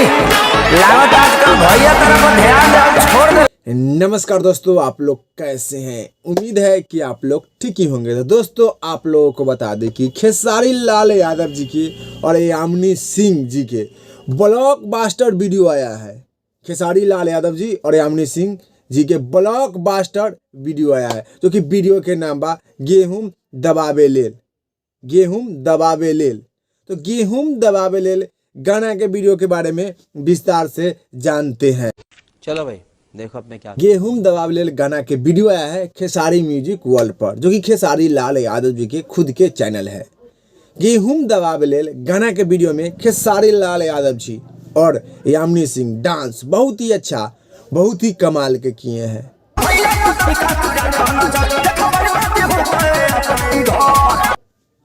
लागत आजकल भैया तरफ ध्यान दे छोड़ दे। नमस्कार दोस्तों, आप लोग कैसे हैं? उम्मीद है कि आप लोग ठीक ही होंगे। तो दोस्तों, आप लोगों को बता दें कि खेसारी लाल यादव जी की और यामिनी सिंह जी के ब्लॉकबस्टर वीडियो आया है। खेसारी लाल यादव जी और यामिनी सिंह जी के ब्लॉकबस्टर वीडियो आया है, जो कि वीडियो के नाम बा गेहूं दबावे लेल। गेहूं दबावे लेल। तो गेहूं दबावे लेल गाना के वीडियो के बारे में विस्तार से जानते हैं। चलो भाई देखो अब मैं क्या गेहूं दबावे लेल गाना के वीडियो आया है खेसारी म्यूजिक वर्ल्ड पर, जो कि खेसारी लाल यादव जी के खुद के चैनल है। गेहूं दबावे लेल गाना के वीडियो में खेसारी लाल यादव जी और यामिनी सिंह डांस बहुत ही अच्छा, बहुत ही कमाल के किए हैं।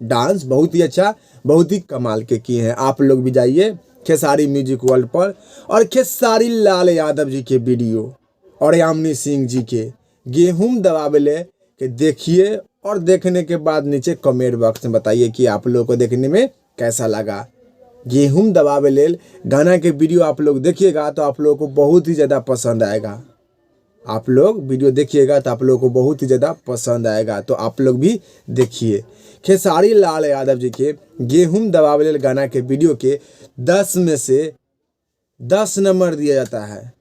डांस बहुत ही अच्छा, बहुत ही कमाल के किए हैं। आप लोग भी जाइए खेसारी म्यूजिक वर्ल्ड पर और खेसारी लाल यादव जी के वीडियो और यामिनी सिंह जी के गेहूं दबावे ले के देखिए, और देखने के बाद नीचे कमेंट बॉक्स में बताइए कि आप लोगों को देखने में कैसा लगा। गेहूं दबावे लेल गाना के वीडियो आप लोग देखिएगा तो आप लोगों को बहुत ही ज़्यादा पसंद आएगा। आप लोग वीडियो देखिएगा तो आप लोगों को बहुत ही ज़्यादा पसंद आएगा, तो आप लोग भी देखिए। खेसारी लाल यादव जी के गेहूं दबावे लेल गाना के वीडियो के 10 में से 10 नंबर दिया जाता है।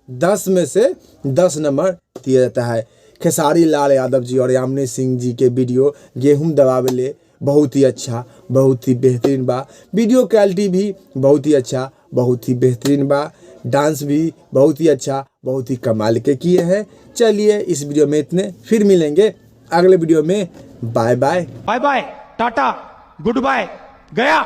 10 में से 10 नंबर दिया जाता है। खेसारी लाल यादव जी और यामिनी सिंह जी के वीडियो गेहूं दबावे ले बहुत ही अच्छा, बहुत ही बेहतरीन बा। वीडियो क्वालिटी भी बहुत ही अच्छा, बहुत ही बेहतरीन बा। डांस भी बहुत ही अच्छा, बहुत ही कमाल के किए हैं। चलिए इस वीडियो में इतने, फिर मिलेंगे अगले वीडियो में। Bye bye. Bye bye, tata, good bye, गया।